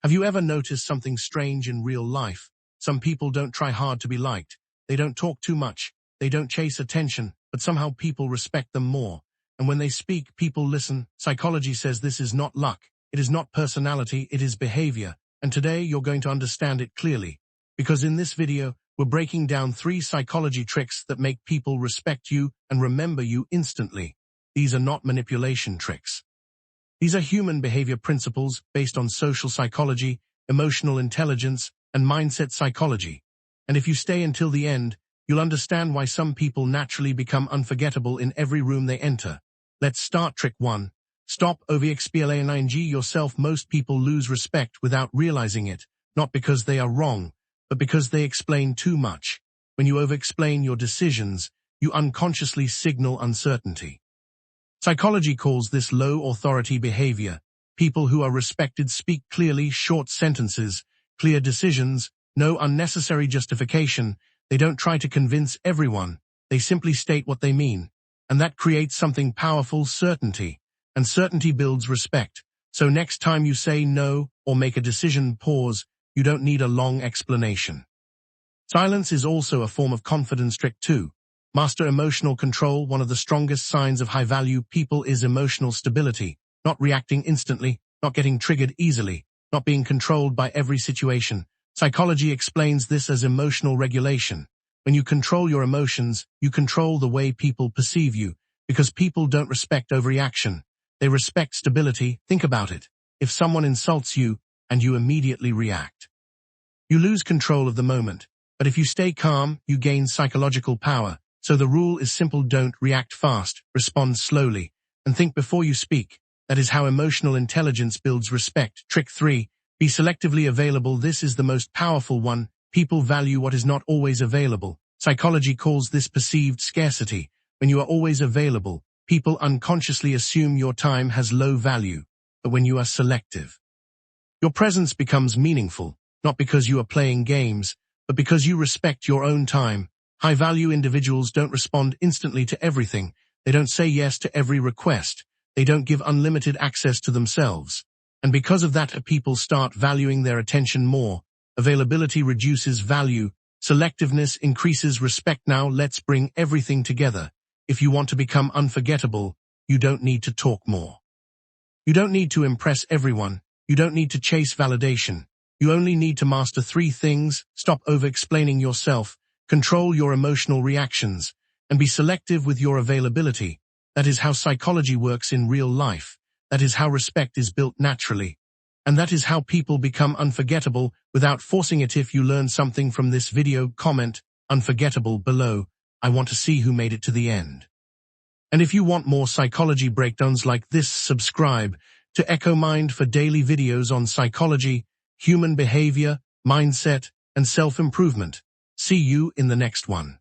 Have you ever noticed something strange in real life? Some people don't try hard to be liked. They don't talk too much. They don't chase attention, but somehow people respect them more. And when they speak, people listen. Psychology says this is not luck. It is not personality, it is behavior. And today you're going to understand it clearly. Because in this video, we're breaking down 3 psychology tricks that make people respect you and remember you instantly. These are not manipulation tricks. These are human behavior principles based on social psychology, emotional intelligence, and mindset psychology. And if you stay until the end, you'll understand why some people naturally become unforgettable in every room they enter. Let's start trick 1. Stop over-explaining yourself. Most people lose respect without realizing it, not because they are wrong, but because they explain too much. When you over-explain your decisions, you unconsciously signal uncertainty. Psychology calls this low-authority behavior. People who are respected speak clearly, short sentences, clear decisions, no unnecessary justification. They don't try to convince everyone. They simply state what they mean. And that creates something powerful, certainty. And certainty builds respect. So next time you say no or make a decision, pause. You don't need a long explanation. Silence is also a form of confidence. Trick 2. Master emotional control. One of the strongest signs of high-value people is emotional stability, not reacting instantly, not getting triggered easily, not being controlled by every situation. Psychology explains this as emotional regulation. When you control your emotions, you control the way people perceive you, because people don't respect overreaction. They respect stability. Think about it. If someone insults you and you immediately react, you lose control of the moment. But if you stay calm, you gain psychological power. So the rule is simple: don't react fast, respond slowly, and think before you speak. That is how emotional intelligence builds respect. Trick 3. Be selectively available. This is the most powerful one. People value what is not always available. Psychology calls this perceived scarcity. When you are always available, people unconsciously assume your time has low value. But when you are selective, your presence becomes meaningful, not because you are playing games, but because you respect your own time. High-value individuals don't respond instantly to everything. They don't say yes to every request. They don't give unlimited access to themselves. And because of that, people start valuing their attention more. Availability reduces value. Selectiveness increases respect. Now let's bring everything together. If you want to become unforgettable, you don't need to talk more. You don't need to impress everyone. You don't need to chase validation. You only need to master 3 things. Stop over-explaining yourself. Control your emotional reactions, and be selective with your availability. That is how psychology works in real life. That is how respect is built naturally. And that is how people become unforgettable without forcing it. If you learned something from this video, comment "unforgettable" below. I want to see who made it to the end. And if you want more psychology breakdowns like this, subscribe to EchoMind for daily videos on psychology, human behavior, mindset, and self-improvement. See you in the next one.